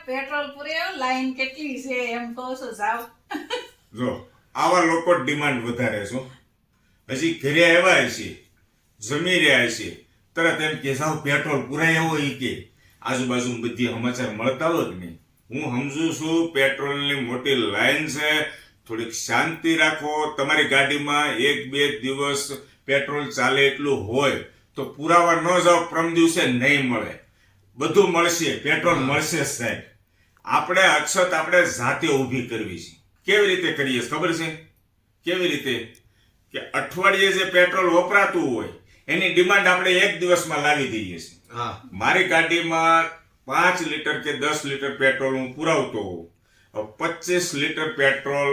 Petrol પૂર્યો line કેટલી છે એમ કહું છું સાવ. જો આવા લોકો ડિમાન્ડ વધારે છો. હજી ઘરે આવ્યા છે, જમી રહ્યા છે, તરત એમ કે સાવ પેટ્રોલ પુરાય એવો ઈ કે આજુબાજુ બધી સમાચાર મળતા હોય કે નહીં. હું સમજુ છું પેટ્રોલની મોટી લાઈન છે, થોડીક શાંતિ રાખો. તમારી ગાડીમાં 1-2 દિવસ પેટ્રોલ ચાલે એટલું હોય તો પુરાવા ન જાઓ, પ્રમ દિવસે નહીં મળે. બધું મળશે, પેટ્રોલ મળશે સાહેબ. આપણે અછત આપણે જાતે ઊભી કરવી છે. કેવી રીતે કરીએ ખબર છે? કેવી રીતે કે અઠવાડિયે જે પેટ્રોલ વપરાતું હોય એની ડિમાન્ડ આપણે 1 દિવસમાં લાવી દઈએ છીએ. મારી ગાડીમાં 5 લીટર કે 10 લીટર પેટ્રોલ હું પુરાવતો હોઉં, 25 લીટર પેટ્રોલ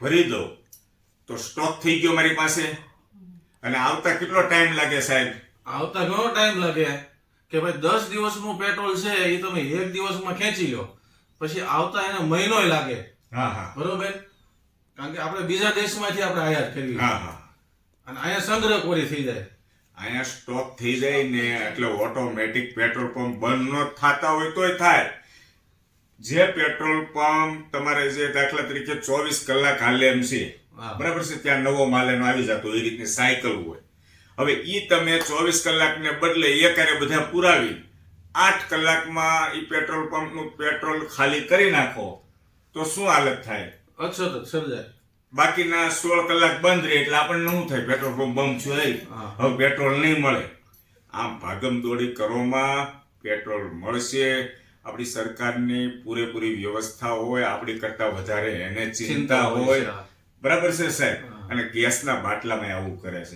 ભરી દઉં તો સ્ટોક થઈ ગયો મારી પાસે. અને આવતા કેટલો ટાઈમ લાગે સાહેબ? આવતા ઘણો ટાઈમ લાગે કે ભાઈ 10 દિવસનું પેટ્રોલ છે એ તમે 1 દિવસમાં ખેંચી લો, પછી આવતા એને મહિનોય લાગે. બરોબર? કારણ કે આપણે બીજા દેશમાંથી આપણે આયાત કરવી. અને અહીંયા સંગ્રહ કોરી થઈ જાય, અહીંયા સ્ટોક થઈ જાય ને એટલે ઓટોમેટિક પેટ્રોલ પંપ બંધ ન થતા હોય તોય થાય. જે પેટ્રોલ પંપ તમારે જે દાખલા તરીકે 24 કલાક હાલે એમ છે, બરાબર છે, ત્યાં નવો માલ એનો આવી જતો એ રીતની સાયકલ હોય. હવે ઈ તમે 24 કલાકને બદલે એકારે બધા પુરાવી 8 કલાકમાં ઈ પેટ્રોલ પંપનું પેટ્રોલ ખાલી કરી નાખો તો શું હાલત થાય? અછત જ સર્જાય. બાકીના 16 કલાક બંધ રહે એટલે આપણને શું થાય? પેટ્રોલ પંપ બંધ થયું, હવે પેટ્રોલ નહીં મળે. આમ ભાગમ દોડી કરોમાં પેટ્રોલ મળશે. આપણી સરકારની પૂરેપૂરી વ્યવસ્થા હોય, આપણી કરતા વધારે એને ચિંતા હોય. બરાબર છે સાહેબ? અને ગેસના બાટલામાં આવું કરે છે.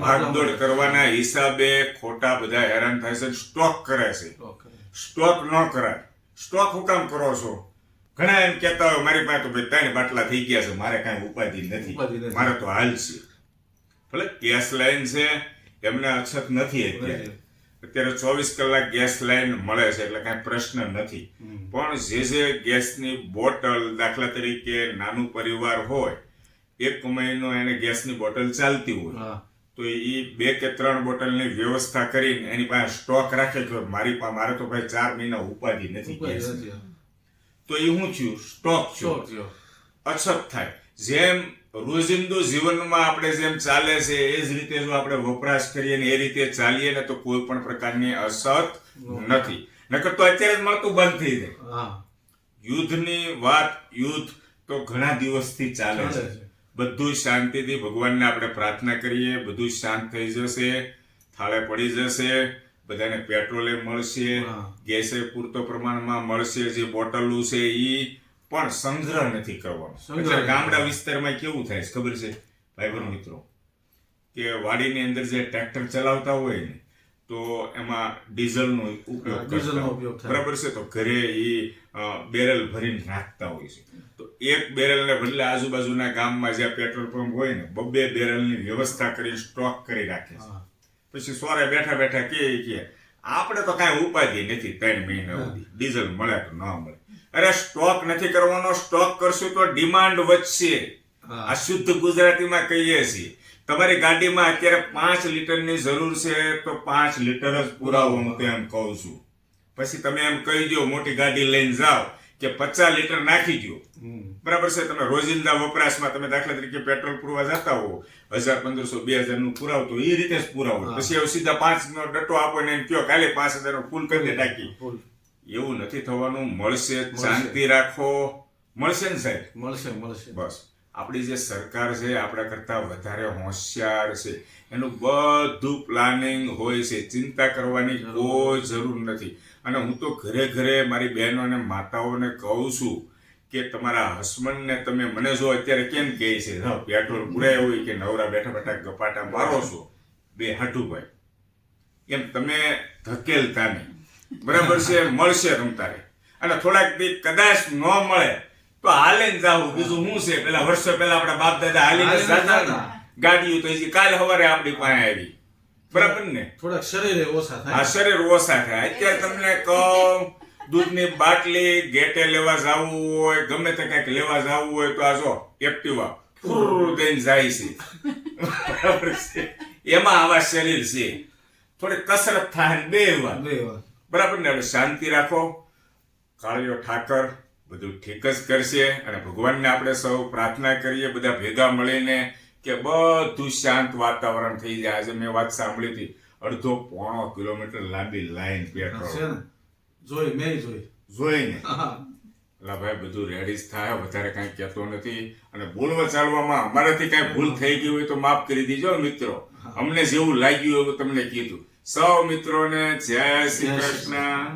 ભાગદોડ કરવાના હિસાબે ખોટા બધા હેરાન થાય છે, સ્ટોક કરે છે. સ્ટોક ન કરાય. સ્ટોક હું કામ કરો છો? ઘણા એમ કહેતા હોય મારી પાસે તો ભાઈ 3 બાટલા થઈ ગયા છે, મારે કાંઈ ઉપાધિ નથી, મારે તો હાલ છે. ભલે ગેસ લાઈન છે, એમને અછત નથી. અત્યારે 24 કલાક ગેસ લાઈન મળે છે એટલે કાંઈ પ્રશ્ન નથી. પણ જે ગેસની બોટલ, દાખલા તરીકે નાનું પરિવાર હોય, 1 મહિનો એને ગેસની બોટલ ચાલતી હોય તો એ 2 કે 3 બોટલની વ્યવસ્થા કરીને એની પાસે સ્ટોક રાખે કે મારે તો ભાઈ 4 મહિના ઉપાધિ નથી ગેસ. તો એ શું થયું? સ્ટોક થયો. અછત થાય. જેમ રોજિંદુ જીવનમાં આપણે જેમ ચાલે છે એ જ રીતે જો આપણે વપરાશ કરીએ ને એ રીતે ચાલીએ ને તો કોઈ પણ પ્રકારની અછત નથી. નકર તો અત્યારે જ મળતું બંધ થઈ જાય. યુદ્ધની વાત, યુદ્ધ તો ઘણા દિવસથી ચાલે છે. બધું શાંતિથી ભગવાનને આપણે પ્રાર્થના કરીએ, બધું શાંત થઈ જશે, થાળે પડી જશે, બધાને પેટ્રોલે મળશે, ગેસે પૂરતો પ્રમાણમાં મળશે. જે બોટલો છે ઈ પણ સંગ્રહ નથી કરવાનો. એટલે ગામડા વિસ્તારમાં કેવું થાય છે ખબર છે ભાઈ મિત્રો? કે વાડીની અંદર જે ટ્રેક્ટર ચલાવતા હોય ને તો એમાં ડીઝલનો ઉપયોગ થાય, બરાબર છે? તો ઘરે ઈ બેરલ ભરીને રાખતા હોય છે. તો એક બેરલને બદલે આજુબાજુના ગામમાં જ્યાં પેટ્રોલ પંપ હોય ને 2 બેરલની વ્યવસ્થા કરી સ્ટોક કરી રાખે છે. પછી સોરે બેઠા બેઠા કે આપણે તો કાંઈ ઉપાધિ નથી, 3 મહિના સુધી ડીઝલ મળે તો ન મળે. અરે સ્ટોક નથી કરવાનો. સ્ટોક કરશું તો ડિમાન્ડ વધશે. આ શુદ્ધ ગુજરાતીમાં કહીએ છીએ. તમારી ગાડીમાં અત્યારે 5 લીટરની જરૂર છે તો 5 લીટર જ પુરાવો, હું તો એમ કહું છું. પછી તમે એમ કહી દો મોટી ગાડી લઈને જાઓ કે 50 લીટર નાખી દો, બરાબર છે? તમે રોજિંદા વપરાશમાં તમે દાખલા તરીકે પેટ્રોલ પૂરવા જતા હો, 1500 2000 નું પુરાવતો એ રીતે જ પુરાવો. પછી હવે સીધા 5 નો ડટ્ટો આપો ને એમ કહો કાલે 5000 નો ફૂલ કરી દે ટાંકી. એવું નથી થવાનું. મળશે, શાંતિ રાખો. મળશે ને સાહેબ? મળશે. બસ આપણી જે સરકાર છે આપણા કરતા વધારે હોશિયાર છે. એનું બધું પ્લાનિંગ હોય છે. ચિંતા કરવાની કોઈ જરૂર નથી. અને હું તો ઘરે ઘરે મારી બહેનો અને માતાઓને કહું છું કે તમારા હસબન્ડને તમે મને જો અત્યારે કેમ કહે છે પેટ્રોલ પુરાય હોય કે નવરા બેઠા બેઠા ગપાટા મારો છો, બે હાટુભાઈ એમ તમે ધકેલતા નહીં, બરાબર છે? મળશે તમતારે. અને થોડાક દી કદાચ ન મળે તો હાલીને જાવું. બીજું શું છે? પેલા વર્ષો પહેલા આપણા બાપ દાદા હાલીને જતા, ગાડીઓ તો કાલે સવારે આપણી પાસે આવી, બરાબર ને? થોડાક શરીરે ઓછા થાય. શરીર ઓછા થાય. અત્યારે તમને કહું દૂધની બાટલી ગેટે લેવા જવું હોય, ગમે તે કંઈક લેવા જવું હોય તો આ જો એક્ટિવા ફૂર દઈને જાય છે, બરાબર છે? એમાં આવા શરીર છે. થોડી કસરત થાય બે વાર બરાબર ને? હવે શાંતિ રાખો. કાળિયો ઠાકર બધું ઠીક જ કરશે અને ભગવાનને આપણે સૌ પ્રાર્થના કરીએ બધા ભેગા મળીને કે બધું શાંત વાતાવરણ થઈ જાય. આજે મેં વાત સાંભળી હતી 1.5-1.5 કિલોમીટર લાંબી લાઈન પેટ્રોલ છે ને? મેં જોઈ. જોઈને એટલે ભાઈ બધું રેડી જ થાય. વધારે કાંઈ કહેતો નથી અને બોલવા ચાલવામાં અમારાથી કાંઈ ભૂલ થઈ ગઈ હોય તો માફ કરી દીજો મિત્રો. અમને જેવું લાગ્યું એવું તમને કીધું. સૌ મિત્રોને જય શ્રી કૃષ્ણ.